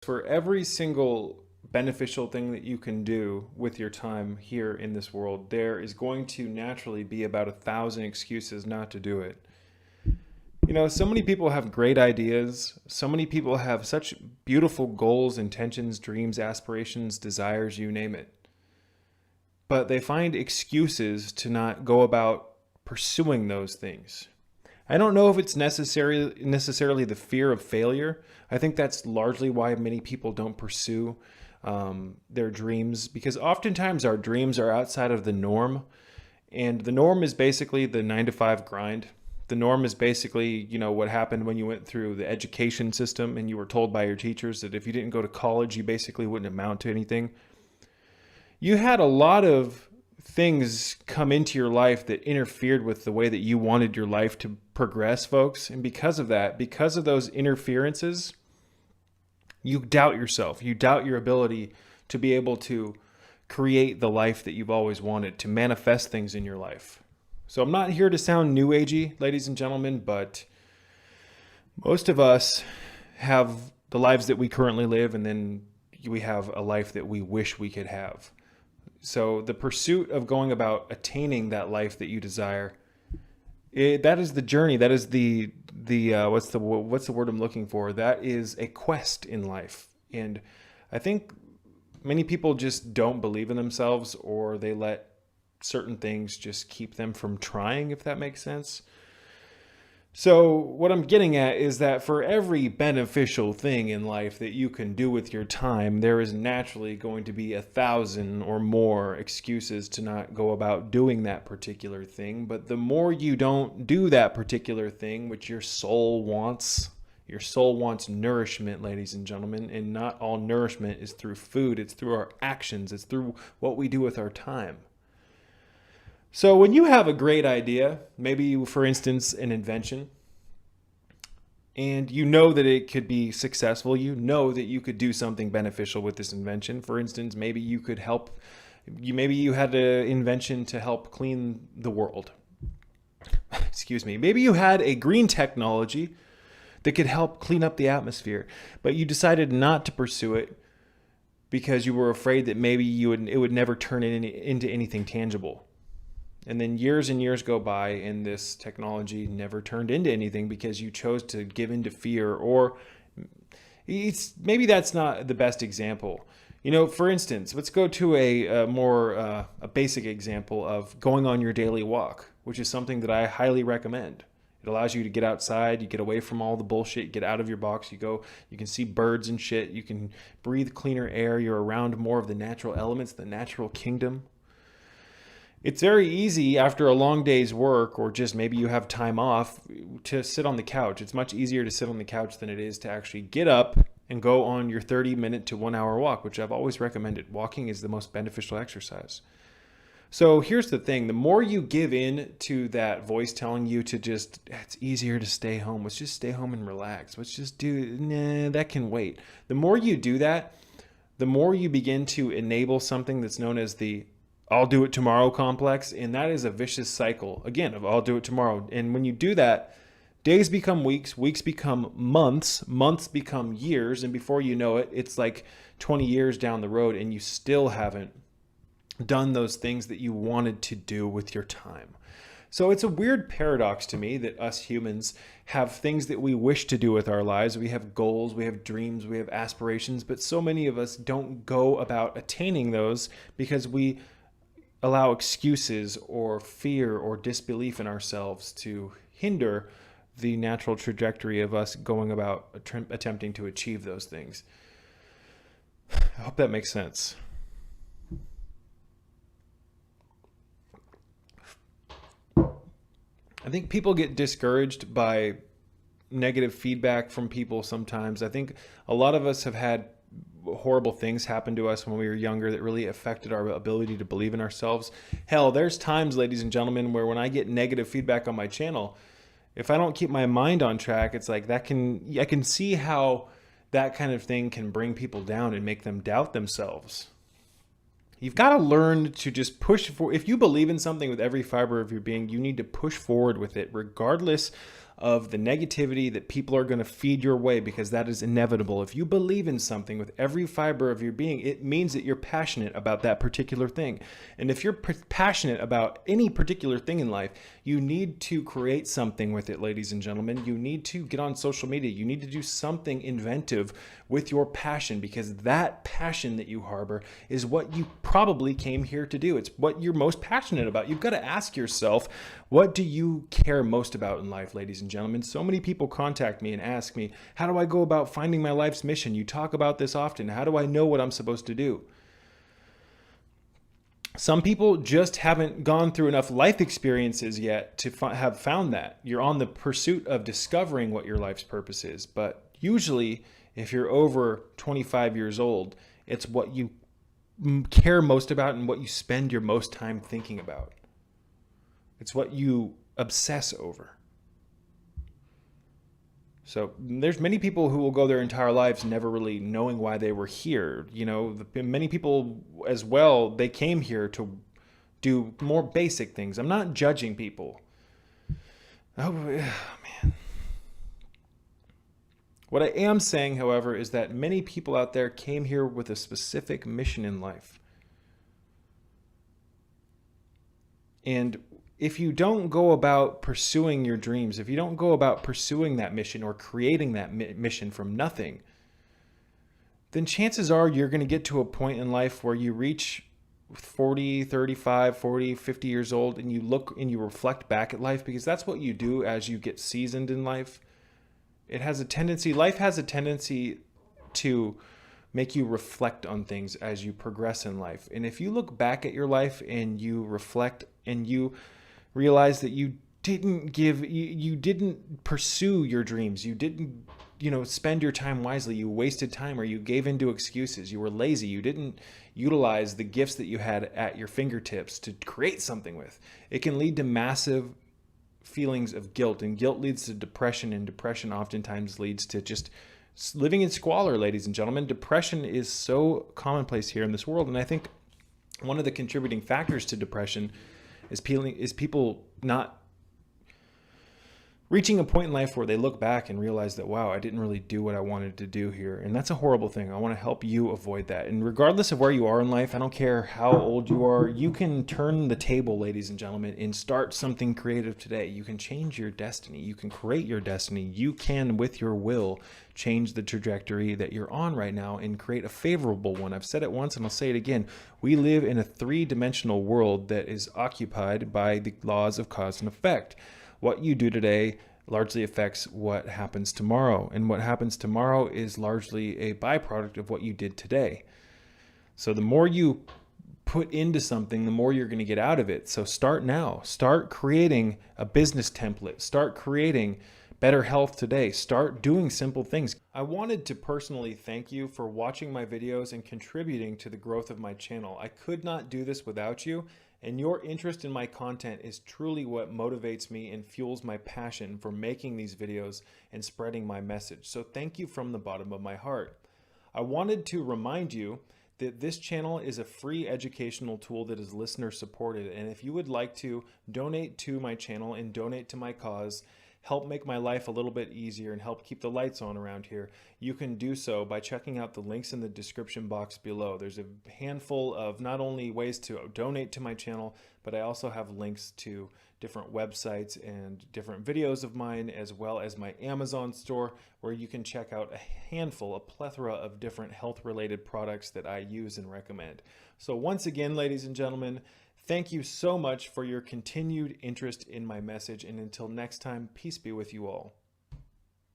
For every single beneficial thing that you can do with your time here in this world, there is going to naturally be about 1,000 excuses not to do it. You know, so many people have great ideas. So many people have such beautiful goals, intentions, dreams, aspirations, desires, you name it. But they find excuses to not go about pursuing those things. I don't know if it's necessarily the fear of failure. I think that's largely why many people don't pursue their dreams, because oftentimes our dreams are outside of the norm. And the norm is basically the 9 to 5 grind. The norm is basically, what happened when you went through the education system and you were told by your teachers that if you didn't go to college, you basically wouldn't amount to anything. You had a lot of things come into your life that interfered with the way that you wanted your life to progress, folks. And because of that, because of those interferences, you doubt yourself. You doubt your ability to be able to create the life that you've always wanted, to manifest things in your life. So I'm not here to sound new agey, ladies and gentlemen, but most of us have the lives that we currently live, and then we have a life that we wish we could have. So the pursuit of going about attaining that life that you desire, that is the journey. That is the what's the word I'm looking for? That is a quest in life. And I think many people just don't believe in themselves, or they let certain things just keep them from trying, if that makes sense. So what I'm getting at is that for every beneficial thing in life that you can do with your time, there is naturally going to be 1,000 or more excuses to not go about doing that particular thing. But the more you don't do that particular thing, which your soul wants nourishment, ladies and gentlemen, and not all nourishment is through food. It's through our actions. It's through what we do with our time. So when you have a great idea, maybe for instance, an invention, and you know that it could be successful, you know that you could do something beneficial with this invention. For instance, maybe you could help, maybe you had an invention to help clean the world. Excuse me. Maybe you had a green technology that could help clean up the atmosphere, but you decided not to pursue it because you were afraid that maybe it would never turn into anything tangible. And then years and years go by and this technology never turned into anything because you chose to give into fear, or maybe that's not the best example. For instance, let's go to a more basic example of going on your daily walk, which is something that I highly recommend. It allows you to get outside, you get away from all the bullshit, you get out of your box, you can see birds and shit, you can breathe cleaner air, you're around more of the natural elements, the natural kingdom. It's very easy after a long day's work, or just maybe you have time off, to sit on the couch. It's much easier to sit on the couch than it is to actually get up and go on your 30-minute to 1-hour walk, which I've always recommended. Walking is the most beneficial exercise. So here's the thing. The more you give in to that voice telling you to it's easier to stay home. Let's just stay home and relax. Let's just that can wait. The more you do that, the more you begin to enable something that's known as the I'll do it tomorrow complex. And that is a vicious cycle, again, of I'll do it tomorrow. And when you do that, days become weeks, weeks become months, months become years. And before you know it, it's like 20 years down the road and you still haven't done those things that you wanted to do with your time. So it's a weird paradox to me that us humans have things that we wish to do with our lives. We have goals, we have dreams, we have aspirations, but so many of us don't go about attaining those because we allow excuses or fear or disbelief in ourselves to hinder the natural trajectory of us going about attempting to achieve those things. I hope that makes sense. I think people get discouraged by negative feedback from people sometimes. I think a lot of us have had horrible things happen to us when we were younger that really affected our ability to believe in ourselves. Hell, there's times, ladies and gentlemen, where when I get negative feedback on my channel, if I don't keep my mind on track, it's like I can see how that kind of thing can bring people down and make them doubt themselves. You've got to learn to just push for. If you believe in something with every fiber of your being, you need to push forward with it, regardless of the negativity that people are going to feed your way, because that is inevitable. If you believe in something with every fiber of your being, it means that you're passionate about that particular thing. And if you're passionate about any particular thing in life, you need to create something with it, ladies and gentlemen. You need to get on social media. You need to do something inventive with your passion, because that passion that you harbor is what you probably came here to do. It's what you're most passionate about. You've got to ask yourself, what do you care most about in life, ladies and gentlemen? So many people contact me and ask me, how do I go about finding my life's mission? You talk about this often. How do I know what I'm supposed to do? Some people just haven't gone through enough life experiences yet to have found that. You're on the pursuit of discovering what your life's purpose is. But usually, if you're over 25 years old, it's what you care most about and what you spend your most time thinking about. It's what you obsess over. So there's many people who will go their entire lives never really knowing why they were here. You know, many people as well, they came here to do more basic things. I'm not judging people. Oh, man. What I am saying, however, is that many people out there came here with a specific mission in life. And if you don't go about pursuing your dreams, if you don't go about pursuing that mission or creating that mission from nothing, then chances are you're going to get to a point in life where you reach 40, 35, 40, 50 years old, and you look and you reflect back at life, because that's what you do as you get seasoned in life. Life has a tendency to make you reflect on things as you progress in life. And if you look back at your life and you reflect and you realize that you didn't pursue your dreams, you didn't, spend your time wisely, you wasted time, or you gave into excuses, you were lazy, you didn't utilize the gifts that you had at your fingertips to create something with, it can lead to massive feelings of guilt, and guilt leads to depression, and depression oftentimes leads to just living in squalor, ladies and gentlemen. Depression is so commonplace here in this world, and I think one of the contributing factors to depression is people not reaching a point in life where they look back and realize that, wow, I didn't really do what I wanted to do here. And that's a horrible thing. I want to help you avoid that. And regardless of where you are in life, I don't care how old you are, you can turn the table, ladies and gentlemen, and start something creative today. You can change your destiny. You can create your destiny. You can, with your will, change the trajectory that you're on right now and create a favorable one. I've said it once and I'll say it again. We live in a three-dimensional world that is occupied by the laws of cause and effect. What you do today largely affects what happens tomorrow. And what happens tomorrow is largely a byproduct of what you did today. So the more you put into something, the more you're going to get out of it. So start now. Start creating a business template. Start creating better health today. Start doing simple things. I wanted to personally thank you for watching my videos and contributing to the growth of my channel. I could not do this without you. And your interest in my content is truly what motivates me and fuels my passion for making these videos and spreading my message. So thank you from the bottom of my heart. I wanted to remind you that this channel is a free educational tool that is listener supported. And if you would like to donate to my channel and donate to my cause, help make my life a little bit easier and help keep the lights on around here, you can do so by checking out the links in the description box below. There's a handful of not only ways to donate to my channel, but I also have links to different websites and different videos of mine, as well as my Amazon store, where you can check out a plethora of different health-related products that I use and recommend. So once again, ladies and gentlemen, thank you so much for your continued interest in my message, and until next time, peace be with you all.